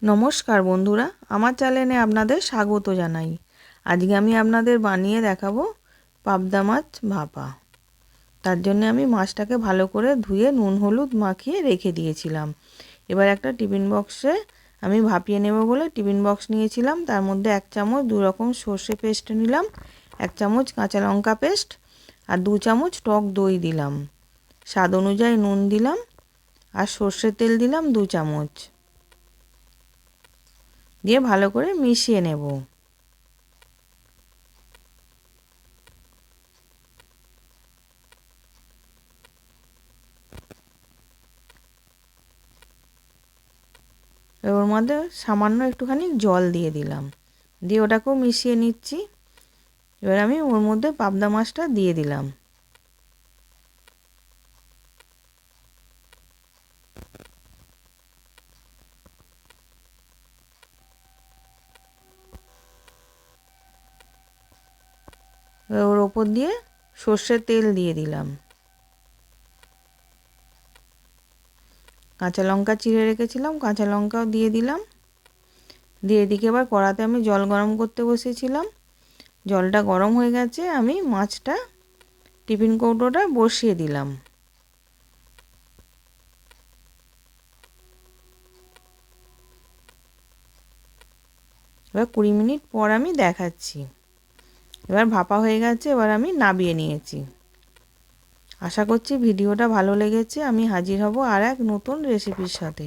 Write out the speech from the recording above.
নমস্কার বন্ধুরা, আমার চ্যানেলে আপনাদের স্বাগত জানাই। আজকে আমি আপনাদের বানিয়ে দেখাবো পাবদা মাছ ভাপা। তার জন্য আমি মাছটাকে ভালো করে ধুয়ে নুন হলুদ মাখিয়ে রেখে দিয়েছিলাম। এবার একটা টিফিন বক্সে আমি ভাপিয়ে নেব বলে টিফিন বক্স নিয়েছিলাম। তার মধ্যে 1 চামচ 2 রকম সর্ষে পেস্ট নিলাম, 1 চামচ কাঁচা লঙ্কা পেস্ট আর 2 চামচ টক দই দিলাম। স্বাদ অনুযায়ী নুন দিলাম আর সর্ষের তেল দিলাম 2 চামচ। দিয়ে ভালো করে মিশিয়ে নেব। ওর মধ্যে সামান্য একটুখানি জল দিয়ে দিলাম, দিয়ে ওটাকেও মিশিয়ে নিচ্ছি। এবার আমি ওর মধ্যে পাবদা মাছটা দিয়ে দিলাম। ওর ওপর দিয়ে সর্ষের তেল দিয়ে দিলাম। কাঁচা লঙ্কা চিড়ে রেখেছিলাম, কাঁচা লঙ্কাও দিয়ে দিলাম। দিয়ে এদিকে এবার কড়াতে আমি জল গরম করতে বসিয়েছিলাম। জলটা গরম হয়ে গেছে, আমি মাছটা টিফিন কৌটোটা বসিয়ে দিলাম। এবার 20 মিনিট পর আমি দেখাচ্ছি। এবার ভাপা হয়ে গেছে, এবার আমি নামিয়ে নিয়েছি। আশা করছি ভিডিওটা ভালো লেগেছে। আমি হাজির হব আর এক নতুন রেসিপির সাথে।